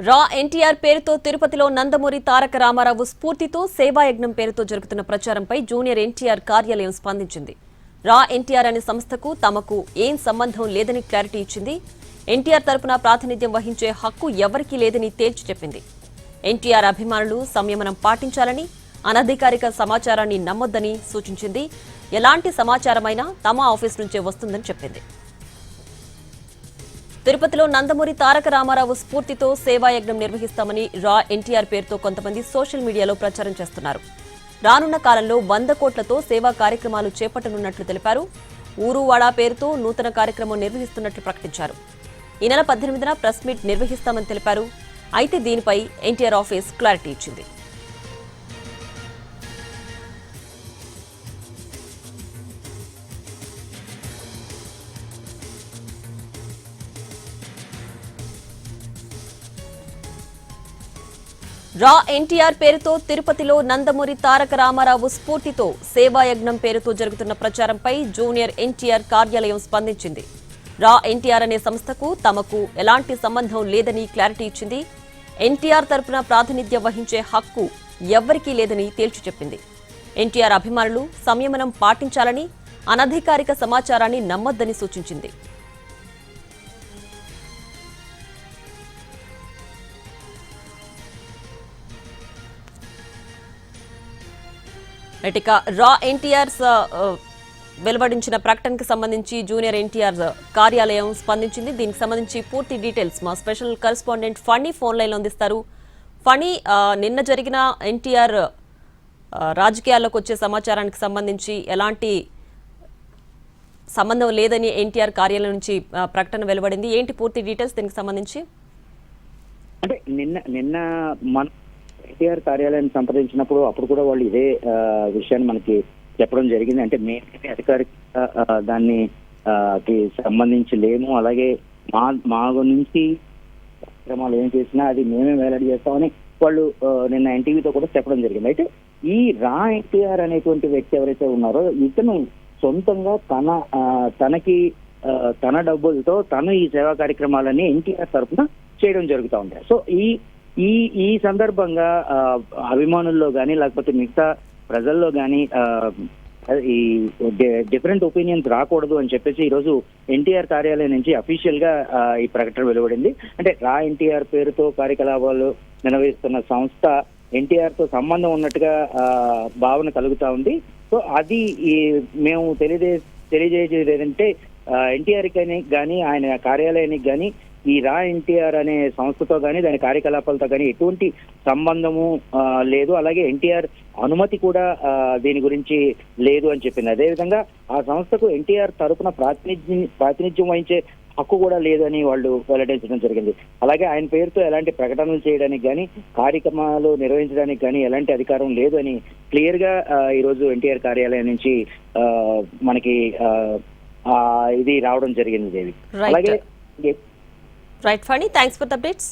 రా ఎన్టీఆర్ పేరుతో తిరుపతిలో నందమూరి తారక రామారావు స్ఫూర్తితో సేవాయజ్ఞం పేరుతో జరుగుతున్న ప్రచారంపై జూనియర్ ఎన్టీఆర్ కార్యాలయం స్పందించింది. రా ఎన్టీఆర్ అనే సంస్థకు తమకు ఏం సంబంధం లేదని క్లారిటీ ఇచ్చింది. ఎన్టీఆర్ తరపున ప్రాతినిధ్యం వహించే హక్కు ఎవరికీ లేదని తేల్చి చెప్పింది. ఎన్టీఆర్ అభిమానులు సంయమనం పాటించాలని, అనధికారిక సమాచారాన్ని నమ్మొద్దని సూచించింది. ఎలాంటి సమాచారమైనా తమ ఆఫీస్ నుంచే వస్తుందని చెప్పింది. తిరుపతిలో నందమూరి తారక రామారావు స్ఫూర్తితో సేవాయజ్ఞం నిర్వహిస్తామని రా ఎన్టీఆర్ పేరుతో కొంతమంది సోషల్ మీడియాలో ప్రచారం చేస్తున్నారు. రానున్న కాలంలో 100 కోట్లతో సేవా కార్యక్రమాలు చేపట్టనున్నట్లు తెలిపారు. ఊరువాడా పేరుతో నూతన కార్యక్రమం నిర్వహిస్తున్నట్లు ప్రకటించారు. ఈ నెల 18న ప్రెస్ మీట్ నిర్వహిస్తామని తెలిపారు. అయితే దీనిపై ఎన్టీఆర్ ఆఫీస్ క్లారిటీ ఇచ్చింది. రా ఎన్టీఆర్ పేరుతో తిరుపతిలో నందమూరి తారక రామారావు స్ఫూర్తితో సేవాయజ్ఞం పేరుతో జరుగుతున్న ప్రచారంపై జూనియర్ ఎన్టీఆర్ కార్యాలయం స్పందించింది. రా ఎన్టీఆర్ అనే సంస్థకు తమకు ఎలాంటి సంబంధం లేదని క్లారిటీ ఇచ్చింది. ఎన్టీఆర్ తరపున ప్రాతినిధ్యం వహించే హక్కు ఎవ్వరికీ లేదని తేల్చి చెప్పింది. ఎన్టీఆర్ అభిమానులు సంయమనం పాటించాలని, అనధికారిక సమాచారాన్ని నమ్మొద్దని సూచించింది. ఇక రా ఎన్టీఆర్ వెలువడించిన ప్రకటనకు సంబంధించి జూనియర్ ఎన్టీఆర్ కార్యాలయం స్పందించింది. దీనికి సంబంధించి పూర్తి డీటెయిల్స్ మా స్పెషల్ కరెస్పాండెంట్ ఫణి ఫోన్ లైన్లో అందిస్తారు. ఫణి, నిన్న జరిగిన ఎన్టీఆర్ రాజకీయాల్లోకి వచ్చే సమాచారానికి సంబంధించి ఎలాంటి సంబంధం లేదని ఎన్టీఆర్ కార్యాలయం నుంచి ప్రకటన వెలువడింది. ఏంటి పూర్తి డీటెయిల్స్ దీనికి సంబంధించి? అంటే నిన్న మన ఎన్టీఆర్ కార్యాలయాన్ని సంప్రదించినప్పుడు అప్పుడు కూడా వాళ్ళు ఇదే విషయాన్ని మనకి చెప్పడం జరిగింది. అంటే మేము అధికారిక దాన్ని సంబంధించి లేము, అలాగే మా నుంచి కార్యక్రమాలు ఏం చేసినా అది మేమే వెల్లడి చేస్తామని వాళ్ళు నిన్న ఎన్టీవీతో కూడా చెప్పడం జరిగింది. అయితే ఈ రా ఎన్టీఆర్ అనేటువంటి వ్యక్తి ఎవరైతే ఉన్నారో ఇతను సొంతంగా తనకి తన డబ్బులతో తను ఈ సేవా కార్యక్రమాలని ఎన్టీఆర్ తరఫున చేయడం జరుగుతూ ఉంటాయి. సో ఈ సందర్భంగా అభిమానుల్లో కానీ లేకపోతే మిగతా ప్రజల్లో కానీ ఈ డిఫరెంట్ ఒపీనియన్స్ రాకూడదు అని చెప్పేసి ఈరోజు ఎన్టీఆర్ కార్యాలయం నుంచి అఫీషియల్ గా ఈ ప్రకటన వెలువడింది. అంటే రా ఎన్టీఆర్ పేరుతో కార్యకలాపాలు నిర్వహిస్తున్న సంస్థ ఎన్టీఆర్ తో సంబంధం ఉన్నట్టుగా భావన కలుగుతా ఉంది. సో అది మేము తెలియజేసేది ఏంటంటే ఎన్టీఆర్ కానీ ఆయన కార్యాలయానికి కానీ ఈ రా ఎన్టీఆర్ అనే సంస్థతో కానీ దాని కార్యకలాపాలతో కానీ ఎటువంటి సంబంధము లేదు, అలాగే ఎన్టీఆర్ అనుమతి కూడా దీని గురించి లేదు అని చెప్పింది. అదేవిధంగా ఆ సంస్థకు ఎన్టీఆర్ తరపున ప్రాతినిధ్యం వహించే హక్కు కూడా లేదని వాళ్ళు వెల్లడించడం జరిగింది. అలాగే ఆయన పేరుతో ఎలాంటి ప్రకటనలు చేయడానికి కానీ కార్యక్రమాలు నిర్వహించడానికి కానీ ఎలాంటి అధికారం లేదు అని క్లియర్ గా ఈరోజు ఎన్టీఆర్ కార్యాలయం నుంచి మనకి ఇది రావడం జరిగింది దేవి. అలాగే Right, Fani. Thanks for the updates.